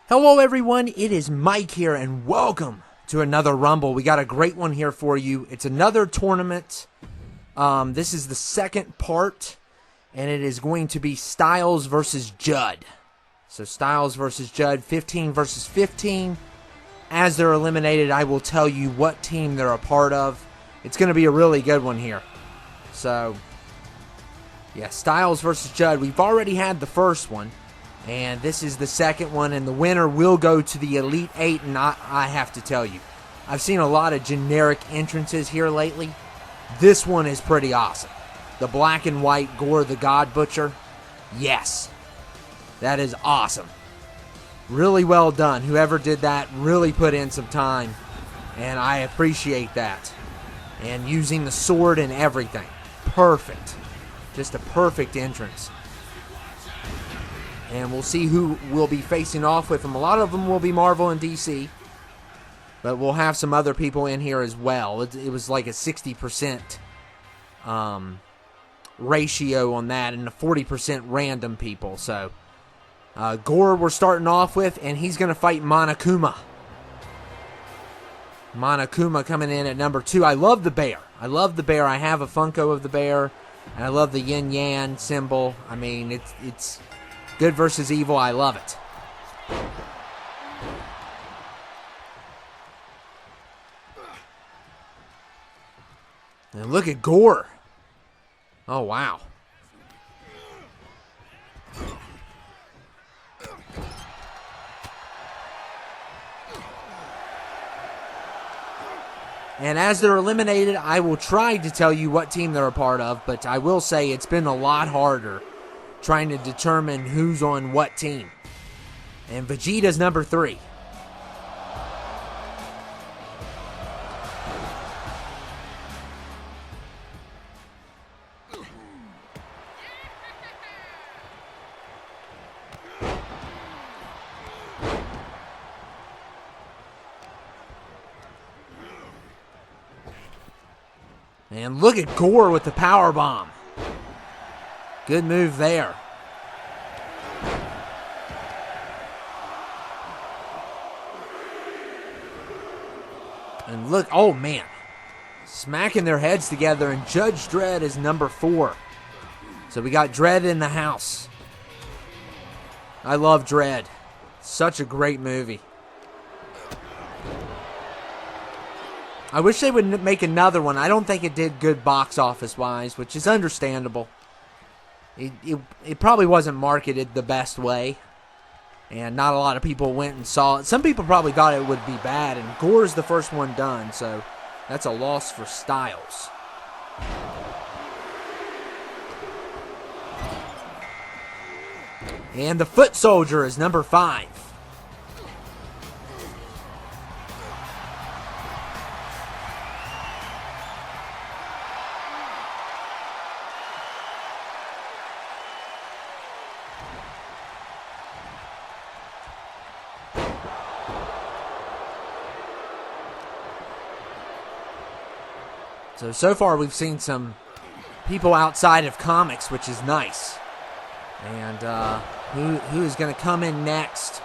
Hello everyone, it is Mike here and welcome to another Rumble. We got a great one here for you. It's another tournament. This is the second part and it is going to be Styles versus Judd. So Styles versus Judd, 15 versus 15. As they're eliminated, I will tell you what team they're a part of. It's going to be a really good one here. So, yeah, Styles versus Judd. We've already had the first one. And this is the second one, and the winner will go to the Elite Eight, and I have to tell you, I've seen a lot of generic entrances here lately. This one is pretty awesome. The black and white Gore the God Butcher, yes, that is awesome. Really well done. Whoever did that really put in some time, and I appreciate that. And using the sword and everything. Perfect. Just a perfect entrance. And we'll see who we'll be facing off with them. A lot of them will be Marvel and DC. But we'll have some other people in here as well. It was like a 60% ratio on that and a 40% random people. So, Gore we're starting off with, and he's going to fight Monokuma. Monokuma coming in at number 2. I love the bear. I love the bear. I have a Funko of the bear. And I love the yin-yang symbol. I mean, it's good versus evil. I love it. And look at Gore. Oh, wow. And as they're eliminated, I will try to tell you what team they're a part of, but I will say it's been a lot harder trying to determine who's on what team. And Vegeta's number 3. And look at Gore with the power bomb. Good move there. And look, oh man. Smacking their heads together, and Judge Dredd is number 4. So we got Dredd in the house. I love Dredd. Such a great movie. I wish they would make another one. I don't think it did good box office wise, which is understandable. It probably wasn't marketed the best way, and not a lot of people went and saw it. Some people probably thought it would be bad, and Gore's the first one done, so that's a loss for Styles. And the Foot Soldier is number 5. So far we've seen some people outside of comics, which is nice. And who is going to come in next?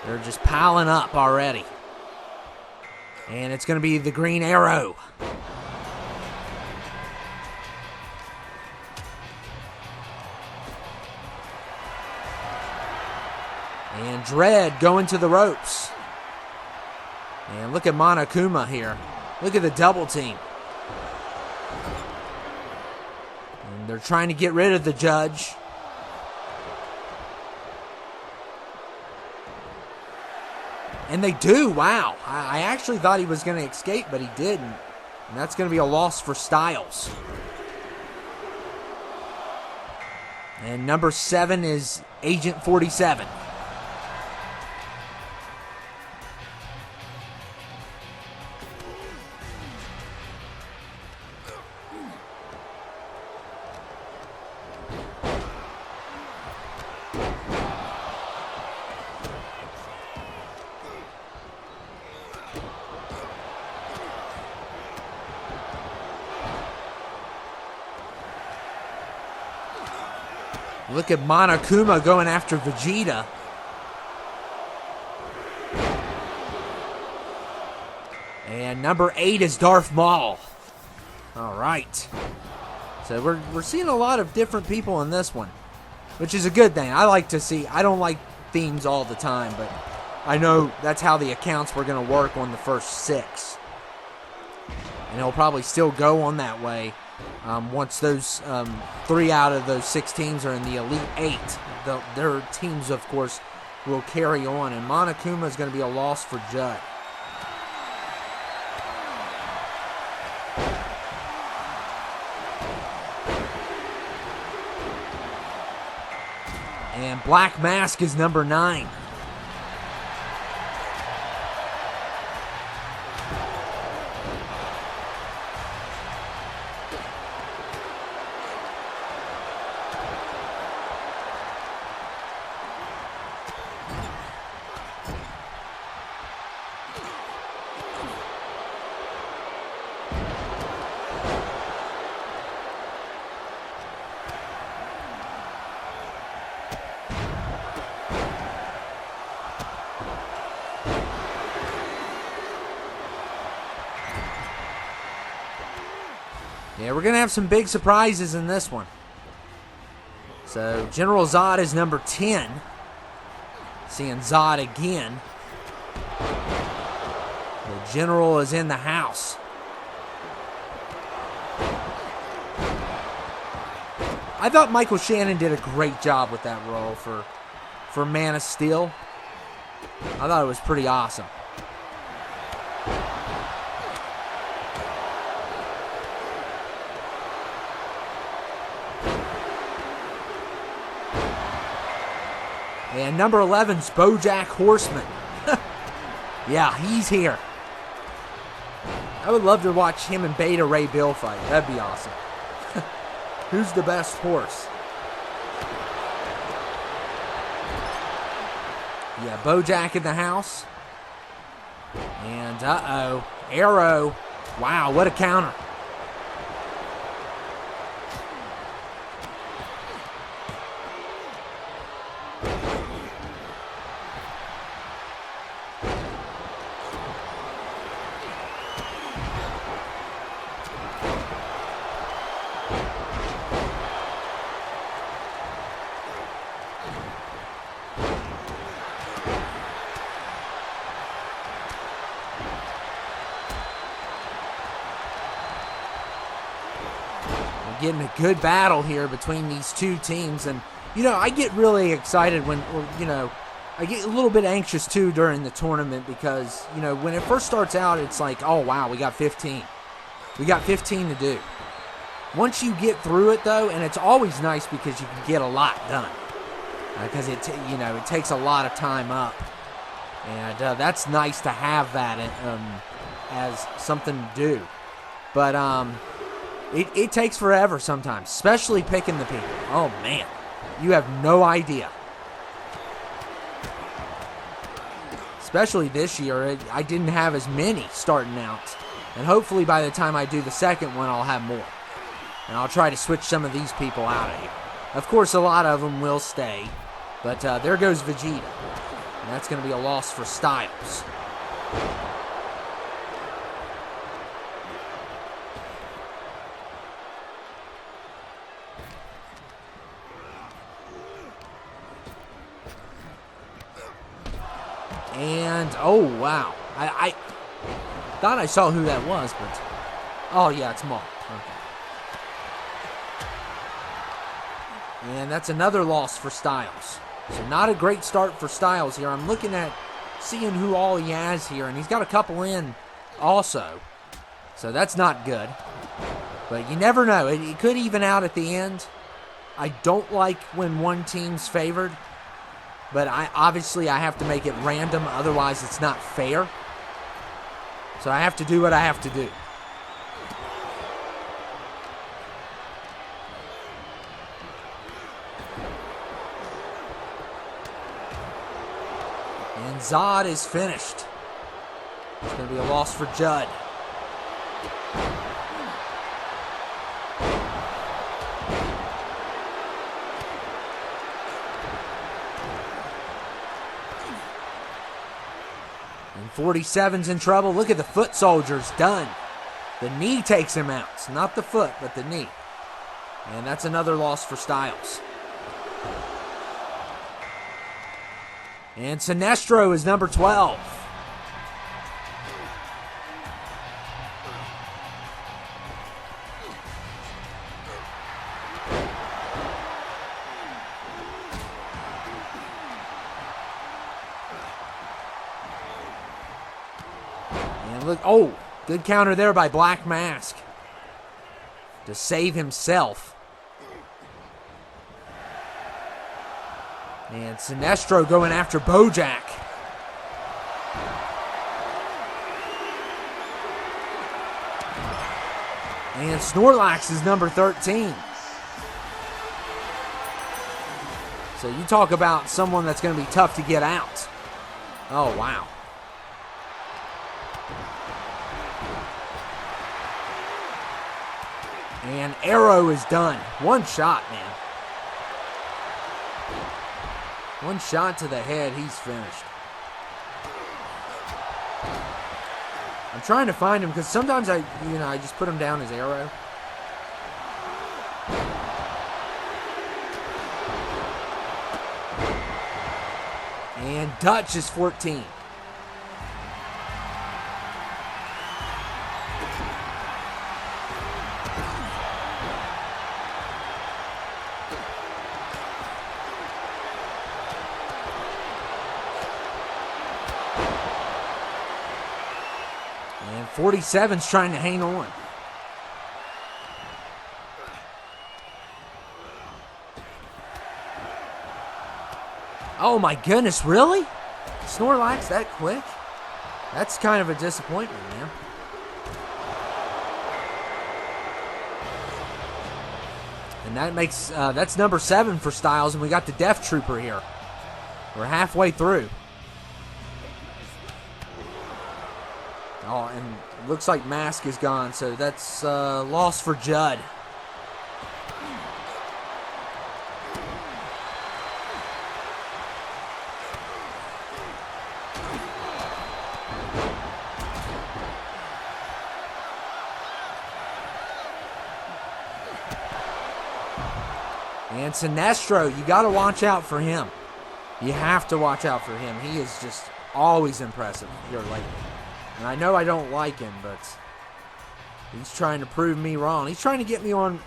They're just piling up already. And it's going to be the Green Arrow. And Dredd going to the ropes. And look at Monokuma here. Look at the double team. And they're trying to get rid of the Judge. And they do. Wow. I actually thought he was going to escape, but he didn't. And that's going to be a loss for Styles. And number 7 is Agent 47. Look at Monokuma going after Vegeta. And number 8 is Darth Maul. All right. So we're seeing a lot of different people in this one, which is a good thing. I like to see. I don't like themes all the time, but I know that's how the accounts were going to work on the first 6. And it'll probably still go on that way once those 3 out of those 6 teams are in the Elite 8. Their teams, of course, will carry on. And Monokuma is going to be a loss for Judd. And Black Mask is number 9. Yeah, we're going to have some big surprises in this one. So, General Zod is number 10. Seeing Zod again. The General is in the house. I thought Michael Shannon did a great job with that role for Man of Steel. I thought it was pretty awesome. And number 11's BoJack Horseman. Yeah, he's here. I would love to watch him and Beta Ray Bill fight. That'd be awesome. Who's the best horse? Yeah, BoJack in the house. And uh-oh, Arrow. Wow, what a counter. Getting a good battle here between these two teams. And, you know, I get really excited when, you know, I get a little bit anxious too during the tournament because, you know, when it first starts out, it's like, oh, wow, we got 15. We got 15 to do. Once you get through it, though, and it's always nice because you can get a lot done because it takes a lot of time up. And that's nice to have that as something to do. But, It takes forever sometimes, especially picking the people. Oh, man. You have no idea. Especially this year, I didn't have as many starting out. And hopefully by the time I do the second one, I'll have more. And I'll try to switch some of these people out of here. Of course, a lot of them will stay. But there goes Vegeta. And that's going to be a loss for Styles. And, oh, wow. I thought I saw who that was, but... Oh, yeah, it's Maul. Okay. And that's another loss for Styles. So not a great start for Styles here. I'm looking at seeing who all he has here, and he's got a couple in also. So that's not good. But you never know. It could even out at the end. I don't like when one team's favored. But obviously I have to make it random, otherwise it's not fair. So I have to do what I have to do. And Zod is finished. It's going to be a loss for Judd. And 47's in trouble. Look at the foot soldiers. Done. The knee takes him out. It's not the foot, but the knee. And that's another loss for Styles. And Sinestro is number 12. And look, oh, good counter there by Black Mask to save himself. And Sinestro going after Bojack. And Snorlax is number 13. So you talk about someone that's going to be tough to get out. Oh, wow. And Arrow is done. One shot, man. One shot to the head, he's finished. I'm trying to find him because sometimes I just put him down as Arrow. And Dutch is 14. And 47's trying to hang on. Oh my goodness, really? Snorlax that quick? That's kind of a disappointment, man. And that makes, that's number 7 for Styles, and we got the Death Trooper here. We're halfway through. Oh, and looks like Mask is gone, so that's loss for Judd. And Sinestro, you got to watch out for him. You have to watch out for him. He is just always impressive here lately. And I know I don't like him, but he's trying to prove me wrong. He's trying to get me on.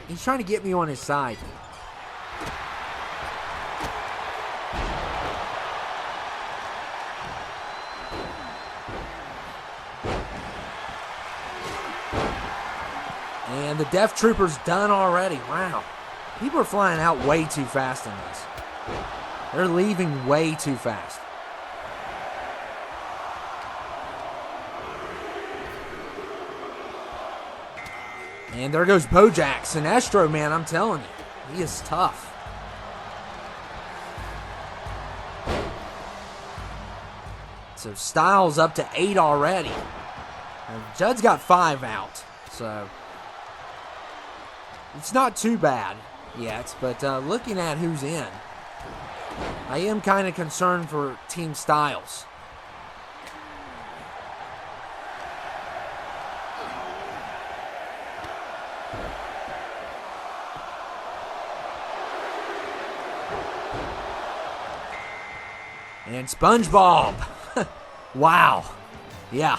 He's trying to get me on his side. And the Death Trooper's done already. Wow. People are flying out way too fast in this. They're leaving way too fast. And there goes Bojack. Sinestro, man, I'm telling you. He is tough. So Styles up to 8 already. And Judd's got 5 out. So it's not too bad yet. But looking at who's in, I am kind of concerned for Team Styles. And SpongeBob. Wow. Yeah.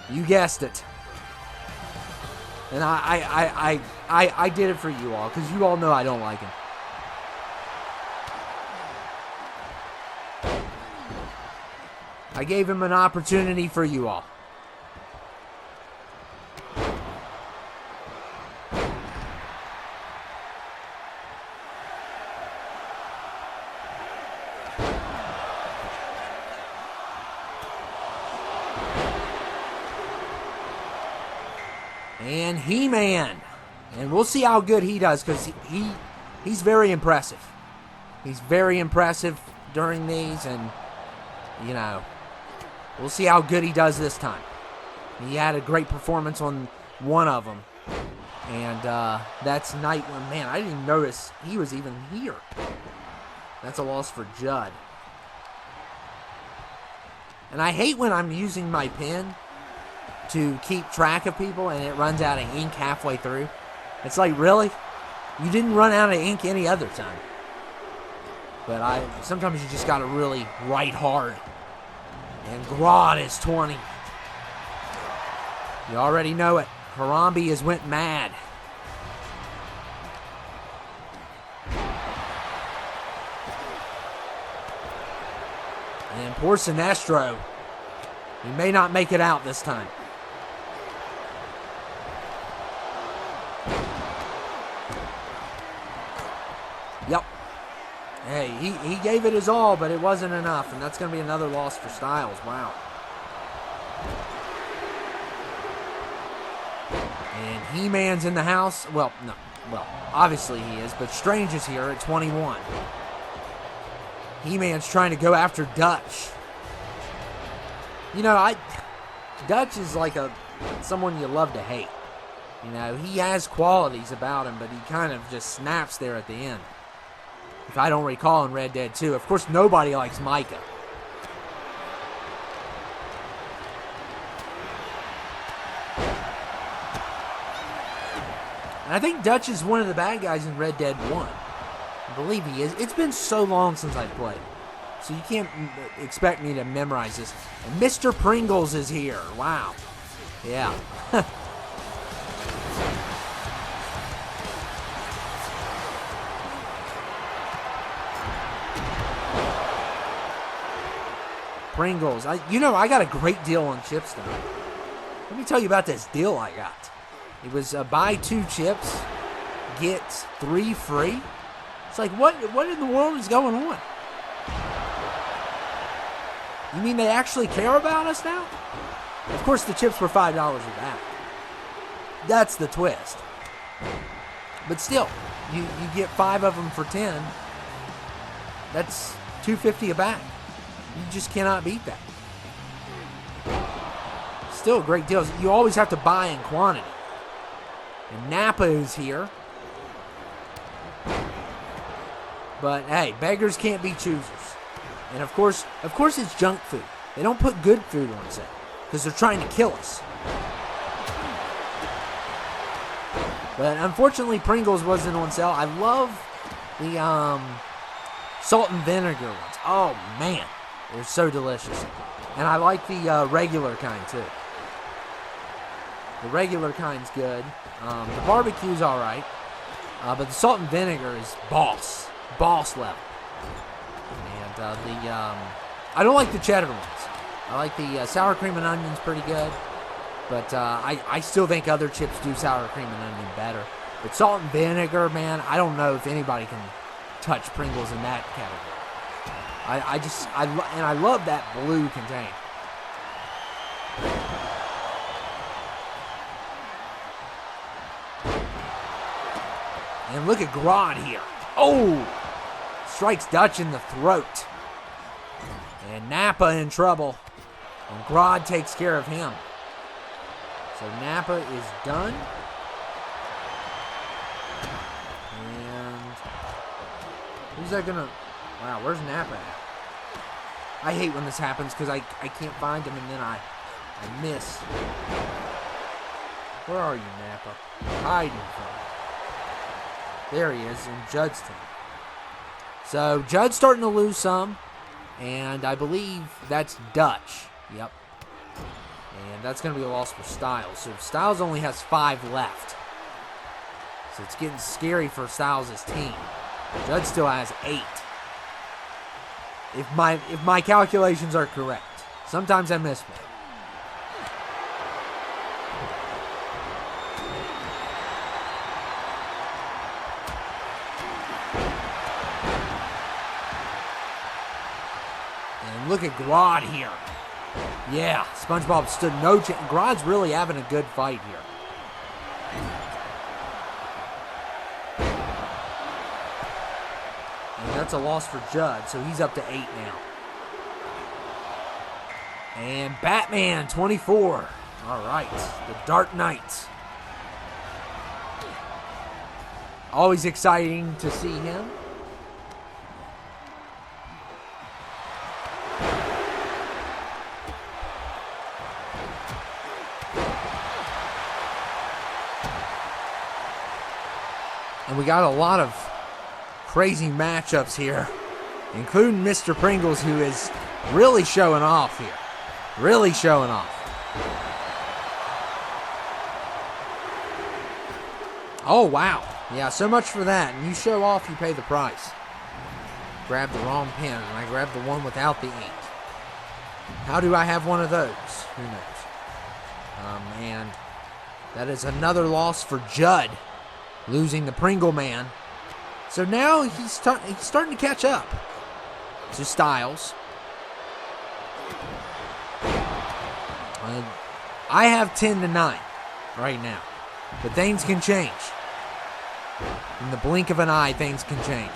You guessed it. And I did it for you all, because you all know I don't like him. I gave him an opportunity for you all. And He-Man. And we'll see how good he does, because he's very impressive. He's very impressive during these, and, you know, we'll see how good he does this time. He had a great performance on one of them. And that's Nightwing. Man, I didn't even notice he was even here. That's a loss for Judd. And I hate when I'm using my pen to keep track of people and it runs out of ink halfway through. It's like, really? You didn't run out of ink any other time. But sometimes you just got to really write hard. And Grodd is 20. You already know it. Harambe has went mad. And poor Sinestro. He may not make it out this time. Yep. Hey, he gave it his all, but it wasn't enough. And that's going to be another loss for Styles. Wow. And He-Man's in the house. Well, no. Well, obviously he is, but Strange is here at 21. He-Man's trying to go after Dutch. You know, Dutch is like someone you love to hate. You know, he has qualities about him, but he kind of just snaps there at the end. If I don't recall in Red Dead 2. Of course, nobody likes Micah. And I think Dutch is one of the bad guys in Red Dead 1. I believe he is. It's been so long since I've played. So you can't expect me to memorize this. And Mr. Pringles is here. Wow. Yeah. Pringles. I got a great deal on chips tonight. Let me tell you about this deal I got. It was buy 2 chips, get 3 free. It's like, what in the world is going on? You mean they actually care about us now? Of course, the chips were $5 a bag. That's the twist. But still, you get 5 of them for 10. That's $2.50 a bag. You just cannot beat that. Still a great deal. You always have to buy in quantity. And Napa is here. But hey, beggars can't be choosers. And of course it's junk food. They don't put good food on sale because they're trying to kill us. But unfortunately, Pringles wasn't on sale. I love the salt and vinegar ones. Oh man, they're so delicious. And I like the regular kind too. The regular kind's good. The barbecue's all right. But the salt and vinegar is boss level. And I don't like the cheddar ones. I like the sour cream and onions pretty good. But I still think other chips do sour cream and onion better. But salt and vinegar, man, I don't know if anybody can touch Pringles in that category. I love that blue container. And look at Grodd here. Oh! Strikes Dutch in the throat. And Napa in trouble. And Grodd takes care of him. So Napa is done. And who's that gonna... Wow, where's Napa at? I hate when this happens because I can't find him and then I miss. Where are you, Napa? Hiding from me. There he is in Judd's team. So Judd's starting to lose some. And I believe that's Dutch. Yep. And that's going to be a loss for Styles. So Styles only has 5 left. So it's getting scary for Styles' team. Judd still has 8. If my calculations are correct. Sometimes I miss one. And look at Grodd here. Yeah, SpongeBob stood no chance. Grodd's really having a good fight here. And that's a loss for Judd, so he's up to 8 now. And Batman, 24. All right, the Dark Knight. Always exciting to see him. We got a lot of crazy matchups here, including Mr. Pringles, who is really showing off here. Really showing off. Oh, wow. Yeah, so much for that. And you show off, you pay the price. Grab the wrong pen, and I grabbed the one without the ink. How do I have one of those? Who knows? Oh, man. That is another loss for Judd, losing the Pringle Man. So now he's starting to catch up to Styles. I have 10-9 right now, but things can change. In the blink of an eye, things can change.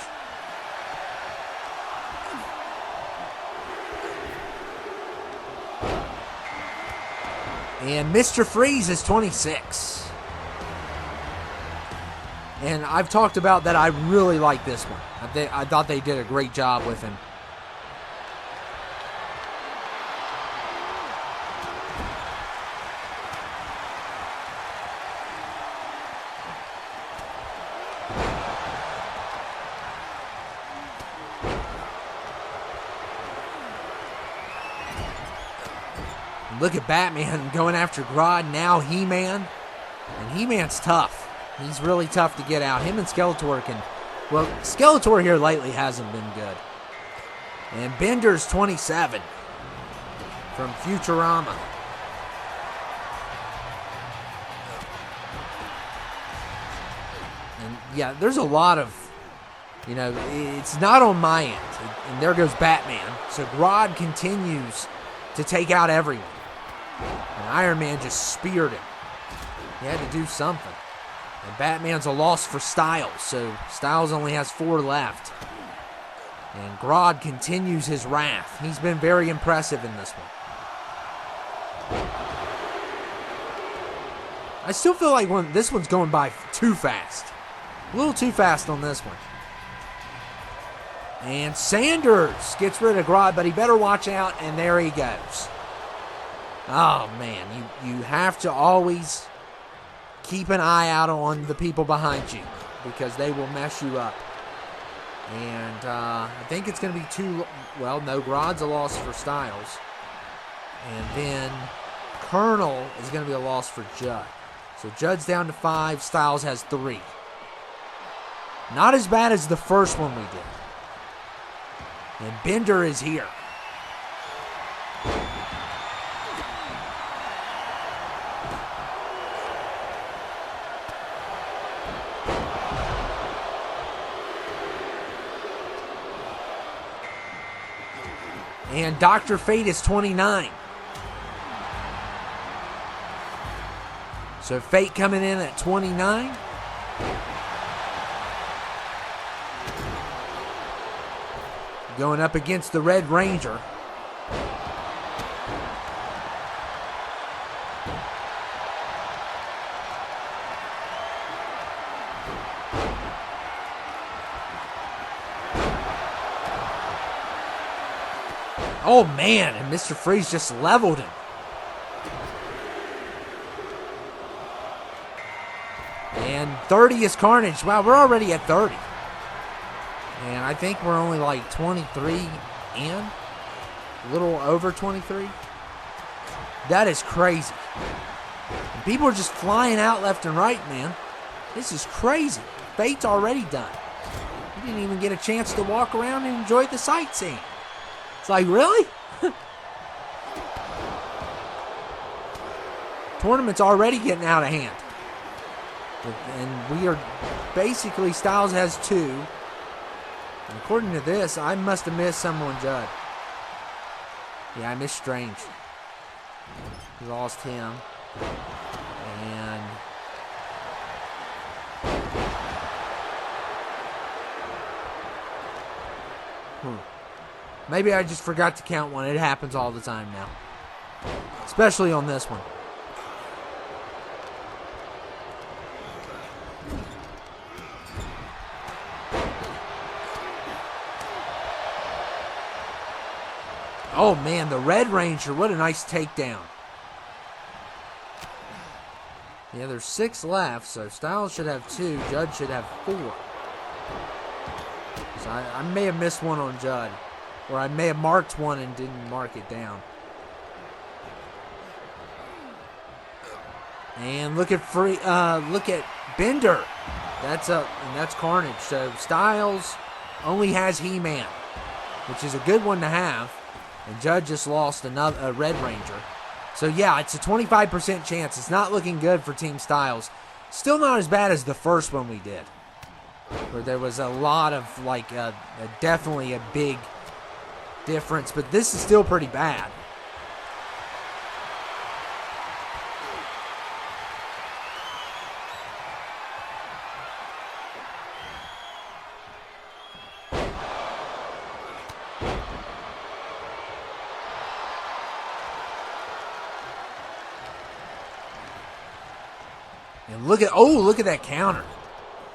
And Mr. Freeze is 26. And I've talked about that I really like this one. I thought they did a great job with him. Look at Batman going after Grodd, now He-Man. And He-Man's tough. He's really tough to get out. Him and Skeletor can... Well, Skeletor here lately hasn't been good. And Bender's 27 from Futurama. And yeah, there's a lot of... You know, it's not on my end. And there goes Batman. So Grodd continues to take out everyone. And Iron Man just speared him. He had to do something. And Batman's a loss for Styles, so Styles only has 4 left. And Grodd continues his wrath. He's been very impressive in this one. I still feel like this one's going by too fast. A little too fast on this one. And Sanders gets rid of Grodd, but he better watch out, and there he goes. Oh, man, you have to always keep an eye out on the people behind you because they will mess you up. And I think it's going to be well, no, Grodd's a loss for Styles. And then Colonel is going to be a loss for Judd. So Judd's down to 5, Styles has 3. Not as bad as the first one we did. And Bender is here. And Dr. Fate is 29. So Fate coming in at 29. Going up against the Red Ranger. Oh, man, and Mr. Freeze just leveled him. And 30 is Carnage. Wow, we're already at 30. And I think we're only like 23 in. A little over 23. That is crazy. And people are just flying out left and right, man. This is crazy. Fate's already done. You didn't even get a chance to walk around and enjoy the sightseeing. It's like, really? Tournament's already getting out of hand. And we are basically, Styles has 2. And according to this, I must have missed someone, Judd. Yeah, I missed Strange. We lost him. And maybe I just forgot to count one. It happens all the time now. Especially on this one. Oh, man, the Red Ranger. What a nice takedown. Yeah, there's 6 left, so Styles should have 2. Judd should have 4. So I may have missed one on Judd. Or I may have marked one and didn't mark it down. And look at Bender. That's Carnage. So Styles only has He-Man, which is a good one to have. And Judd just lost a Red Ranger. So yeah, it's a 25% chance. It's not looking good for Team Styles. Still not as bad as the first one we did, where there was a lot of definitely a big difference. But this is still pretty bad. And look at that counter.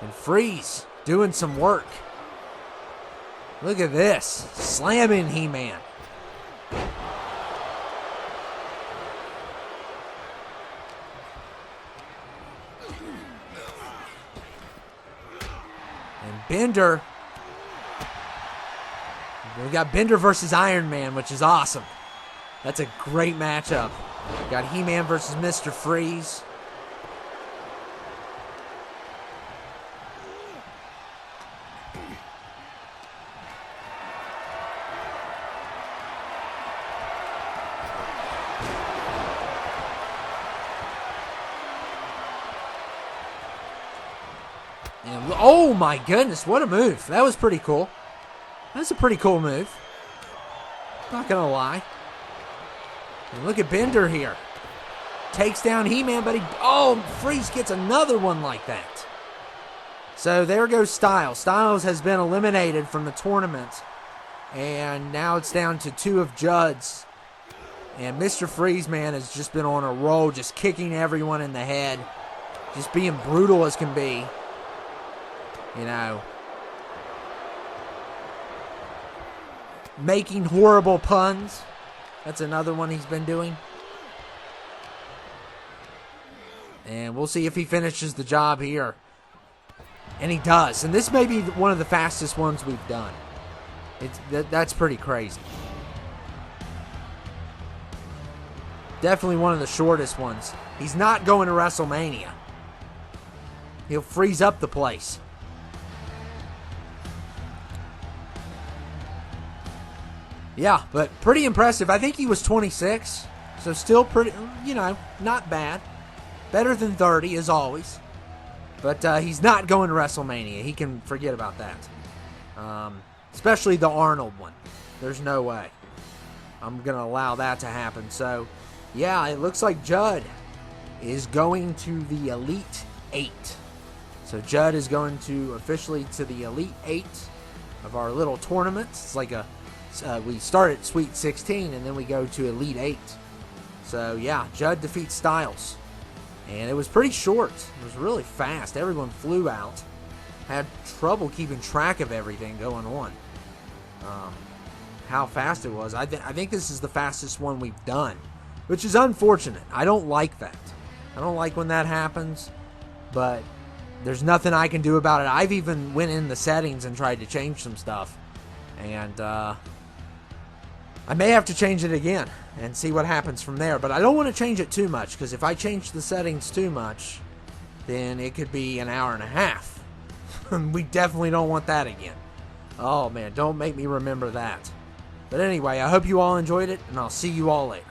And Freeze doing some work. Look at this. Slamming He-Man. And Bender. We got Bender versus Iron Man, which is awesome. That's a great matchup. We got He-Man versus Mr. Freeze. And, oh my goodness, what a move. That was pretty cool. That's a pretty cool move. Not gonna lie. And look at Bender here. Takes down He-Man, but Freeze gets another one like that. So there goes Styles. Styles has been eliminated from the tournament. And now it's down to 2 of Judd's. And Mr. Freeze, man, has just been on a roll, just kicking everyone in the head. Just being brutal as can be. You know, making horrible puns. That's another one he's been doing. And we'll see if he finishes the job here. And he does. And this may be one of the fastest ones we've done. That's pretty crazy. Definitely one of the shortest ones. He's not going to WrestleMania. He'll freeze up the place. Yeah, but pretty impressive. I think he was 26, so still pretty, not bad. Better than 30, as always. But he's not going to WrestleMania. He can forget about that. Especially the Arnold one. There's no way I'm going to allow that to happen. So, yeah, it looks like Judd is going to the Elite 8. So Judd is going to officially to the Elite 8 of our little tournament. It's like we start at Sweet 16 and then we go to Elite 8. So yeah, Judd defeats Styles. And it was pretty short. It was really fast. Everyone flew out. Had trouble keeping track of everything going on. How fast it was. I think this is the fastest one we've done, which is unfortunate. I don't like that. I don't like when that happens, but there's nothing I can do about it. I've even went in the settings and tried to change some stuff. And I may have to change it again and see what happens from there. But I don't want to change it too much, because if I change the settings too much, then it could be an hour and a half. We definitely don't want that again. Oh man, don't make me remember that. But anyway, I hope you all enjoyed it, and I'll see you all later.